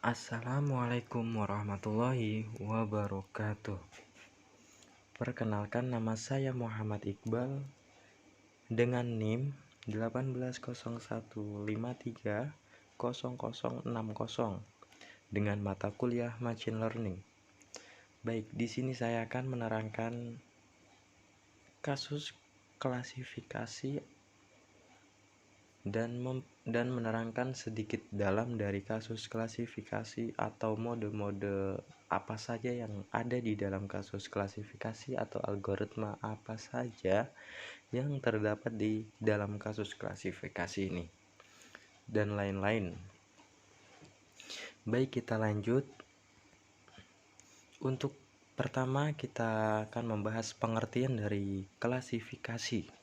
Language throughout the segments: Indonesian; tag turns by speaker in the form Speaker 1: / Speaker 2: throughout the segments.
Speaker 1: Assalamualaikum warahmatullahi wabarakatuh. Perkenalkan, nama saya Muhammad Iqbal dengan NIM 18015300060 dengan mata kuliah Machine Learning. Baik, di sini saya akan menerangkan kasus klasifikasi dan menerangkan sedikit dalam dari kasus klasifikasi atau mode-mode apa saja yang ada di dalam kasus klasifikasi atau algoritma apa saja yang terdapat di dalam kasus klasifikasi ini dan lain-lain. Baik, kita lanjut. Untuk pertama kita akan membahas pengertian dari klasifikasi.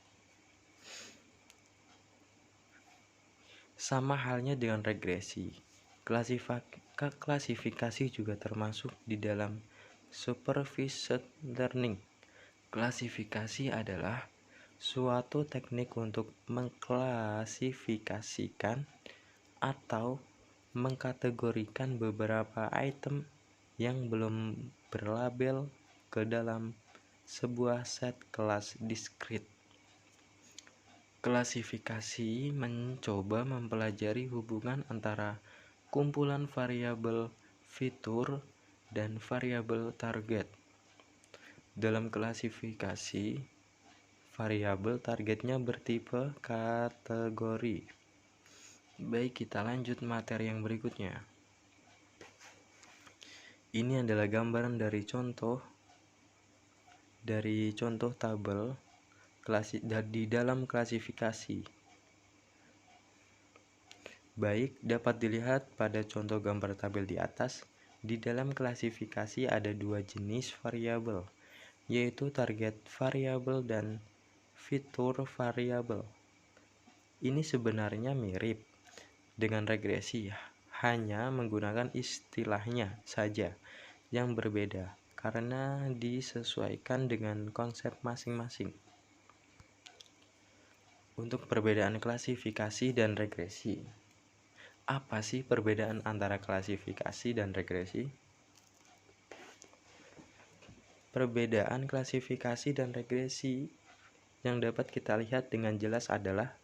Speaker 1: Sama halnya dengan regresi, klasifikasi juga termasuk di dalam supervised learning. Klasifikasi adalah suatu teknik untuk mengklasifikasikan atau mengkategorikan beberapa item yang belum berlabel ke dalam sebuah set kelas diskrit. Klasifikasi mencoba mempelajari hubungan antara kumpulan variabel fitur dan variabel target. Dalam klasifikasi, variabel targetnya bertipe kategori. Baik, kita lanjut materi yang berikutnya. Ini adalah gambaran dari contoh tabel di dalam klasifikasi. Baik, dapat dilihat pada contoh gambar tabel di atas. Di dalam klasifikasi ada dua jenis variabel, yaitu target variabel dan fitur variabel. Ini sebenarnya mirip dengan regresi, hanya menggunakan istilahnya saja yang berbeda karena disesuaikan dengan konsep masing-masing. Untuk perbedaan klasifikasi dan regresi. Apa sih perbedaan antara klasifikasi dan regresi? Perbedaan klasifikasi dan regresi yang dapat kita lihat dengan jelas adalah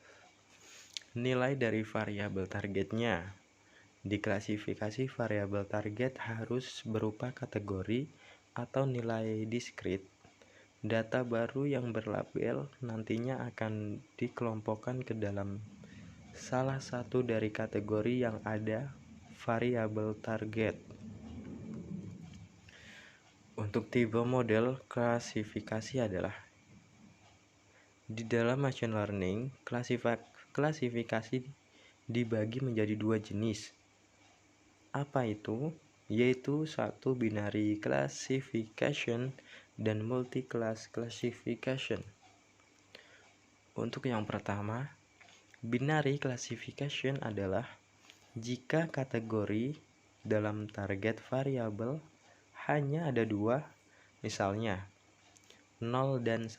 Speaker 1: nilai dari variabel targetnya. Di klasifikasi, variabel target harus berupa kategori atau nilai diskrit. Data baru yang berlabel nantinya akan dikelompokkan ke dalam salah satu dari kategori yang ada variabel target. Untuk tipe model klasifikasi adalah di dalam machine learning, klasifikasi dibagi menjadi dua jenis. Apa itu? Yaitu satu binary classification dan multi-class classification. Untuk yang pertama, binary classification adalah jika kategori dalam target variabel hanya ada dua, misalnya 0 dan 1,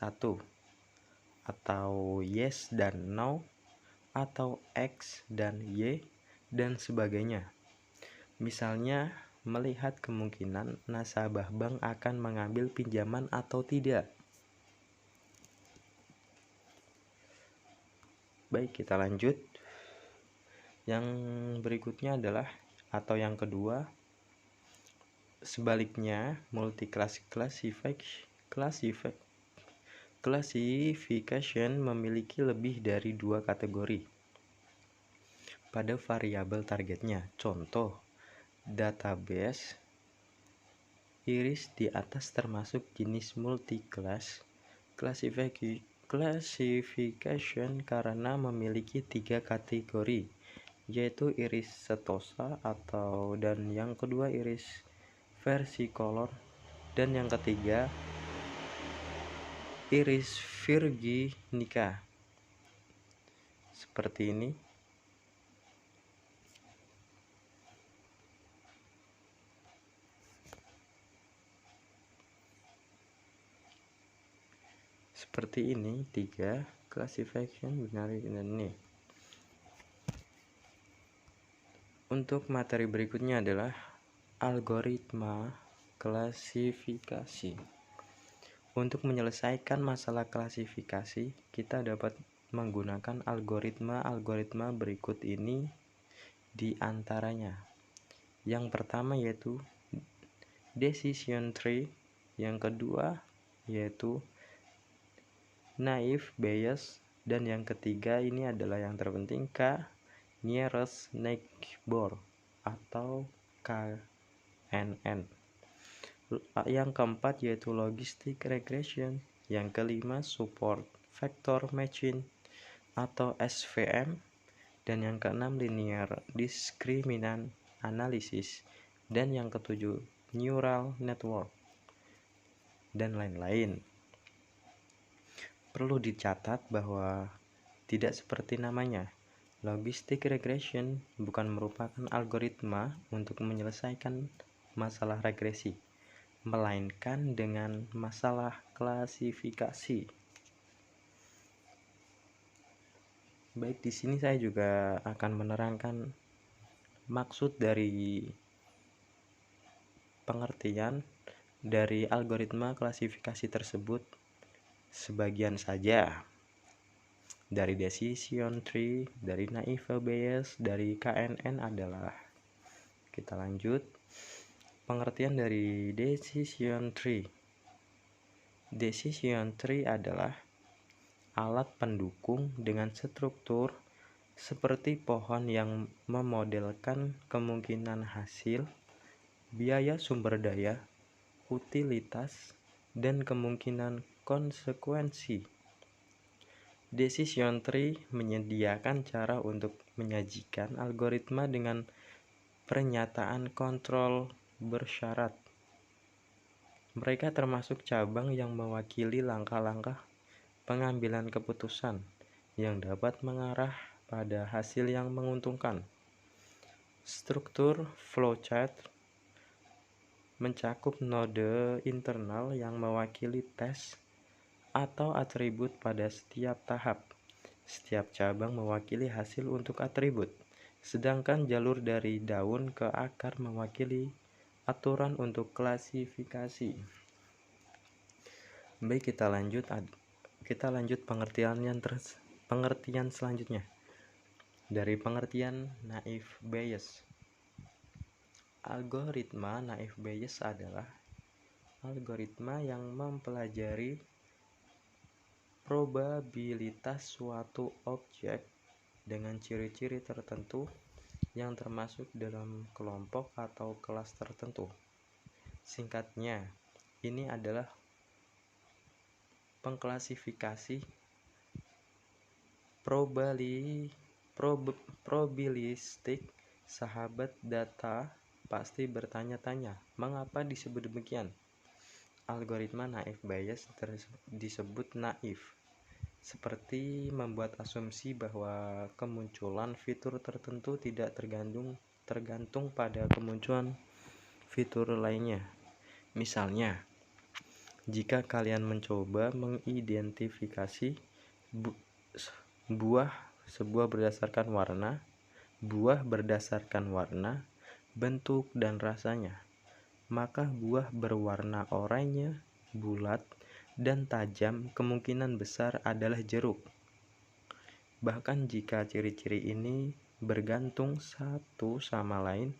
Speaker 1: atau yes dan no, atau x dan y, dan sebagainya. Misalnya, melihat kemungkinan nasabah bank akan mengambil pinjaman atau tidak. Baik, kita lanjut. Yang berikutnya adalah, atau yang kedua, sebaliknya, multi-class classification memiliki lebih dari dua kategori pada variabel targetnya. Contoh, database iris di atas termasuk jenis multi-class classification karena memiliki tiga kategori, yaitu iris setosa dan yang kedua iris versicolor, dan yang ketiga iris virginica. Seperti ini. Seperti ini, tiga classification binary ini. Untuk materi berikutnya adalah algoritma klasifikasi. Untuk menyelesaikan masalah klasifikasi, kita dapat menggunakan algoritma berikut ini di antaranya. Yang pertama yaitu decision tree, yang kedua yaitu naive Bayes, dan yang ketiga ini adalah yang terpenting nearest neighbor atau KNN. Yang keempat yaitu logistic regression, yang kelima support vector matching atau SVM, dan yang keenam linear discriminant analysis, dan yang ketujuh neural network, dan lain-lain. Perlu dicatat bahwa tidak seperti namanya, logistic regression bukan merupakan algoritma untuk menyelesaikan masalah regresi, melainkan dengan masalah klasifikasi. Baik, di sini saya juga akan menerangkan maksud dari pengertian dari algoritma klasifikasi tersebut sebagian saja. Dari decision tree, dari naive Bayes, dari KNN adalah. Kita lanjut. Pengertian dari decision tree. Decision tree adalah alat pendukung dengan struktur seperti pohon yang memodelkan kemungkinan hasil, biaya sumber daya, utilitas, dan kemungkinan konsekuensi. Decision tree menyediakan cara untuk menyajikan algoritma dengan pernyataan kontrol bersyarat. Mereka termasuk cabang yang mewakili langkah-langkah pengambilan keputusan yang dapat mengarah pada hasil yang menguntungkan. Struktur flowchart mencakup node internal yang mewakili tes atau atribut pada setiap tahap. Setiap cabang mewakili hasil untuk atribut, sedangkan jalur dari daun ke akar mewakili aturan untuk klasifikasi. Baik, kita lanjut pengertian selanjutnya. Dari pengertian naive Bayes. Algoritma naive Bayes adalah algoritma yang mempelajari probabilitas suatu objek dengan ciri-ciri tertentu yang termasuk dalam kelompok atau kelas tertentu. Singkatnya, ini adalah pengklasifikasi probabilistik. Sahabat data pasti bertanya-tanya, mengapa disebut demikian? Algoritma naive Bayes disebut naif, seperti membuat asumsi bahwa kemunculan fitur tertentu tidak tergantung pada kemunculan fitur lainnya. Misalnya, jika kalian mencoba mengidentifikasi buah berdasarkan warna, bentuk, dan rasanya, maka buah berwarna oranye, bulat, dan tajam kemungkinan besar adalah jeruk. Bahkan jika ciri-ciri ini bergantung satu sama lain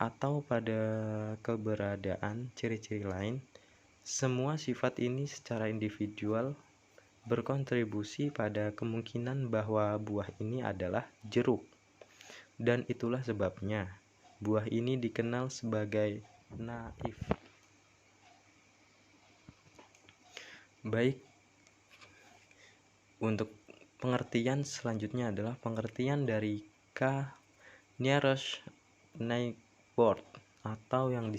Speaker 1: atau pada keberadaan ciri-ciri lain, semua sifat ini secara individual berkontribusi pada kemungkinan bahwa buah ini adalah jeruk. Dan itulah sebabnya buah ini dikenal sebagai naif. Baik, untuk pengertian selanjutnya adalah pengertian dari nearest neighbor atau yang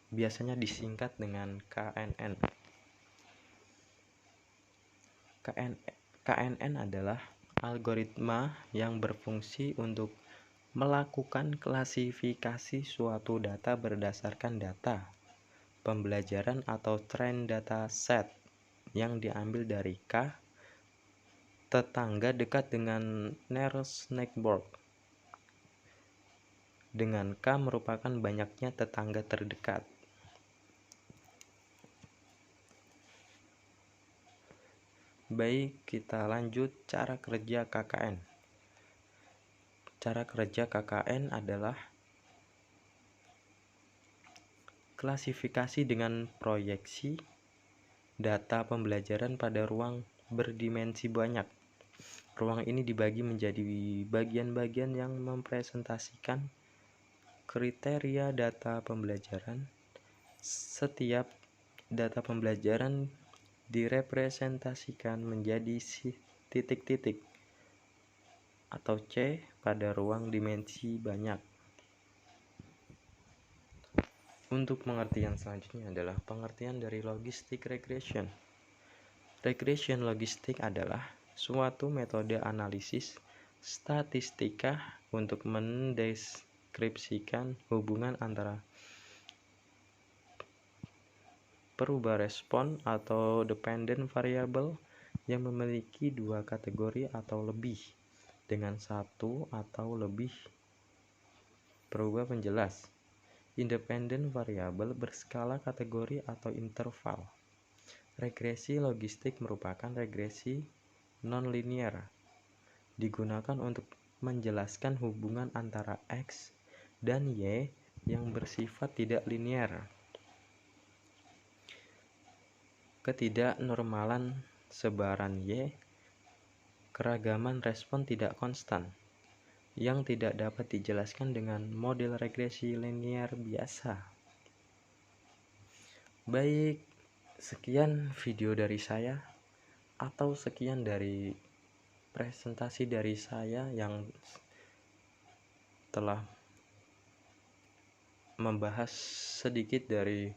Speaker 1: biasanya disingkat dengan KNN. KNN adalah algoritma yang berfungsi untuk melakukan klasifikasi suatu data berdasarkan data pembelajaran atau train data set yang diambil dari tetangga dekat dengan nearest neighbor. dengan K merupakan banyaknya tetangga terdekat. Baik, kita lanjut cara kerja KKN. Cara kerja KKN adalah klasifikasi dengan proyeksi data pembelajaran pada ruang berdimensi banyak. Ruang ini dibagi menjadi bagian-bagian yang mempresentasikan kriteria data pembelajaran. Setiap data pembelajaran direpresentasikan menjadi titik-titik atau C pada ruang dimensi banyak. Untuk pengertian selanjutnya adalah pengertian dari logistik regression. Regression logistik adalah suatu metode analisis statistika untuk mendeskripsikan hubungan antara perubah respon atau dependent variable yang memiliki dua kategori atau lebih dengan satu atau lebih perubah penjelas. Independent variable berskala kategori atau interval. Regresi logistik merupakan regresi nonlinear, digunakan untuk menjelaskan hubungan antara X dan Y yang bersifat tidak linear. Ketidaknormalan sebaran Y, keragaman respon tidak konstan, yang tidak dapat dijelaskan dengan model regresi linear biasa. Baik, sekian video dari saya, atau sekian dari presentasi dari saya yang telah membahas sedikit dari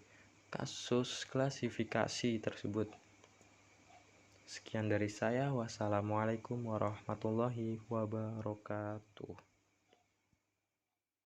Speaker 1: kasus klasifikasi tersebut. Sekian dari saya. Wassalamualaikum warahmatullahi wabarakatuh.